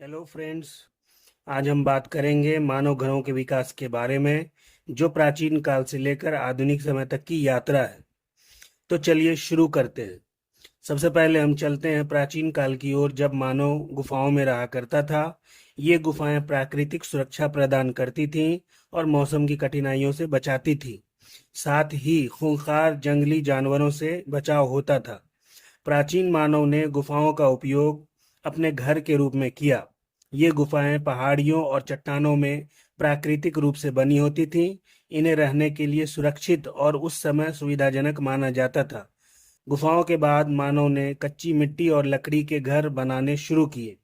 Hello friends. आज हम बात करेंगे मानव घरों के विकास के बारे में, जो प्राचीन काल से लेकर आधुनिक समय तक की यात्रा है। तो चलिए शुरू करते हैं। सबसे पहले हम चलते हैं प्राचीन काल की ओर, जब मानव गुफाओं में रहा करता था। ये गुफाएं प्राकृतिक सुरक्षा प्रदान करती थीं और मौसम की कठिनाइयों से बचाती थी। साथ ही खूंखार जंगली जानवरों से बचाव होता था। प्राचीन मानव ने गुफाओं का उपयोग अपने घर के रूप में किया। ये गुफाएं पहाड़ियों और चट्टानों में प्राकृतिक रूप से बनी होती थीं। इन्हें रहने के लिए सुरक्षित और उस समय सुविधाजनक माना जाता था। गुफाओं के बाद मानव ने कच्ची मिट्टी और लकड़ी के घर बनाने शुरू किए।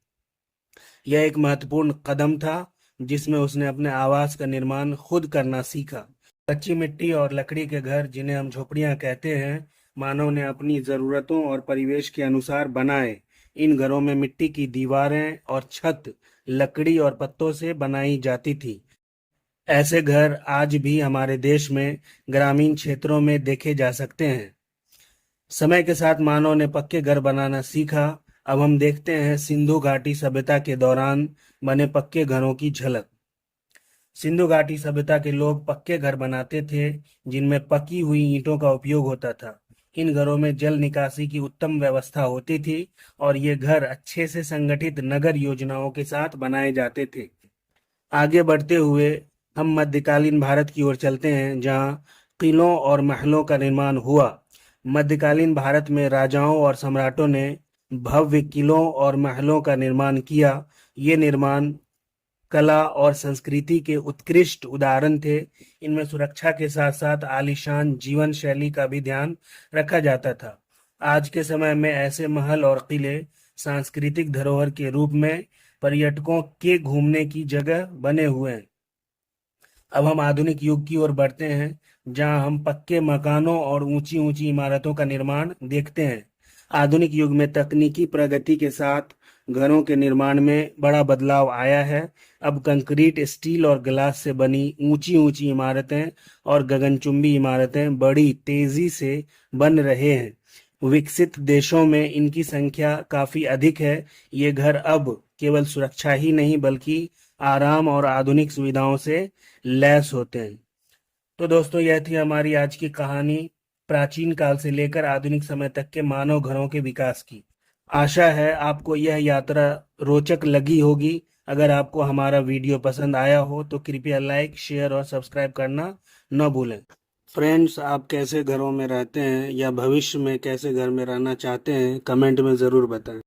यह एक महत्वपूर्ण कदम था, जिसमें उसने अपने आवास का निर्माण खुद करना सीखा। कच्ची मिट्टी और लकड़ी के घर, जिन्हें हम झोपड़ियां कहते हैं, मानव ने अपनी जरूरतों और परिवेश के अनुसार बनाए। इन घरों में मिट्टी की दीवारें और छत लकड़ी और पत्तों से बनाई जाती थी। ऐसे घर आज भी हमारे देश में ग्रामीण क्षेत्रों में देखे जा सकते हैं। समय के साथ मानव ने पक्के घर बनाना सीखा। अब हम देखते हैं सिंधु घाटी सभ्यता के दौरान बने पक्के घरों की झलक। सिंधु घाटी सभ्यता के लोग पक्के घर बनाते थे, जिनमें पकी हुई ईंटों का उपयोग होता था। इन घरों में जल निकासी की उत्तम व्यवस्था होती थी और ये घर अच्छे से संगठित नगर योजनाओं के साथ बनाए जाते थे। आगे बढ़ते हुए हम मध्यकालीन भारत की ओर चलते हैं, जहां किलों और महलों का निर्माण हुआ। मध्यकालीन भारत में राजाओं और सम्राटों ने भव्य किलों और महलों का निर्माण किया। ये निर्माण कला और संस्कृति के उत्कृष्ट उदाहरण थे। इनमें सुरक्षा के साथ साथ आलीशान जीवन शैली का भी ध्यान रखा जाता था। आज के समय में ऐसे महल और किले सांस्कृतिक धरोहर के रूप में पर्यटकों के घूमने की जगह बने हुए हैं। अब हम आधुनिक युग की ओर बढ़ते हैं, जहां हम पक्के मकानों और ऊंची ऊंची इमारतों का निर्माण देखते हैं। आधुनिक युग में तकनीकी प्रगति के साथ घरों के निर्माण में बड़ा बदलाव आया है। अब कंक्रीट, स्टील और ग्लास से बनी ऊंची ऊंची इमारतें और गगनचुंबी इमारतें बड़ी तेजी से बन रहे हैं। विकसित देशों में इनकी संख्या काफी अधिक है। ये घर अब केवल सुरक्षा ही नहीं, बल्कि आराम और आधुनिक सुविधाओं से लैस होते हैं। तो दोस्तों, यह थी हमारी आज की कहानी, प्राचीन काल से लेकर आधुनिक समय तक के मानव घरों के विकास की। आशा है आपको यह यात्रा रोचक लगी होगी। अगर आपको हमारा वीडियो पसंद आया हो तो कृपया लाइक, शेयर और सब्सक्राइब करना न भूलें। फ्रेंड्स, आप कैसे घरों में रहते हैं या भविष्य में कैसे घर में रहना चाहते हैं, कमेंट में ज़रूर बताएं।